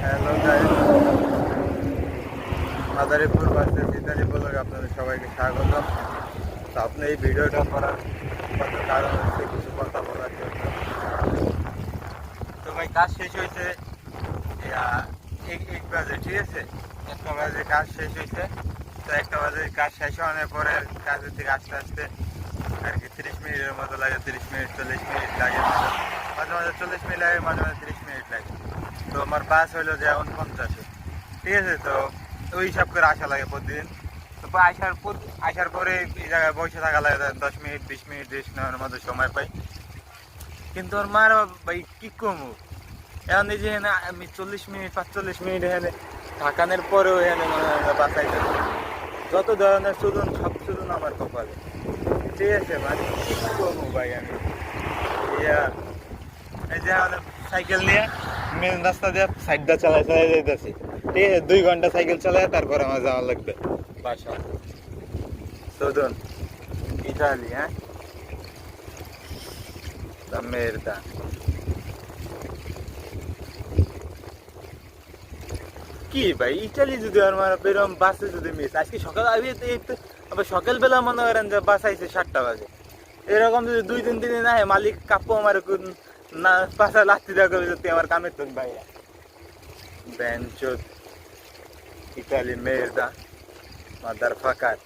Hello guys, Madaripur বাসে Italy blog আপনাদের সবাইকে স্বাগতম। তো আপনি এই ভিডিওটা করার কত কারণ হচ্ছে কিছু কথা বলার জন্য। তো ভাই কাজ শেষ হয়েছে এক বাজে, ঠিক আছে? 1টা বাজে কাজ শেষ হয়েছে। তো 1টা বাজে কাজ শেষ হওয়ার পরে কাজের থেকে আসতে আসতে আর কি 30 মিনিটের মতো লাগে, 30 মিনিট 40 মিনিট লাগে, মাঝে মাঝে 40 মিনিট লাগে, মাঝে মাঝে 30 মিনিট লাগে। তো আমার বাস হইলো যে 49, ঠিক আছে? তো ওই হিসাব করে আসা লাগে প্রতিদিন। তো আসার পরে এই জায়গায় বসে থাকা লাগে 10 মিনিট 20 মিনিট রেস্ট নেওয়ার মতো সময় পাই। কিন্তু ওর মার ভাই কি কমু, এখন এই যে এখানে আমি 40 মিনিট 45 মিনিট এখানে থাকানোর পরেও এখানে মনে হয় বাঁচাইতে যত ধরনের চুলুন সব চুলুন আমার কপালে, ঠিক আছে? মানে কি কমু ভাই আমি ইয়া এই যে আমাদের সাইকেল নিয়ে মেন রাস্তা দিয়ে সাইডটা চালাই যাইতেছি, ঠিক আছে? 2 ঘন্টা সাইকেল চালায় তারপর আমার যাওয়া লাগবে বাসা। সুদুন ইতালি, হ্যাঁ, la merda। কি ভাই ইটালি যদি আমার বেরোম বাসে যদি মিস আজকে সকাল আমি আবার সকালবেলা মনে করেন যে বাস আইছে 7টা বাজে, এরকম যদি 2-3 দিনে না হয় মালিক কাপ্পো আমার না পাশা লাত্তি দেওয়া করবে যদি আমার কামের তো ভাইয়া বেঞ্চোদ ইতালি মেয়েদা মাদার ফাঁকার।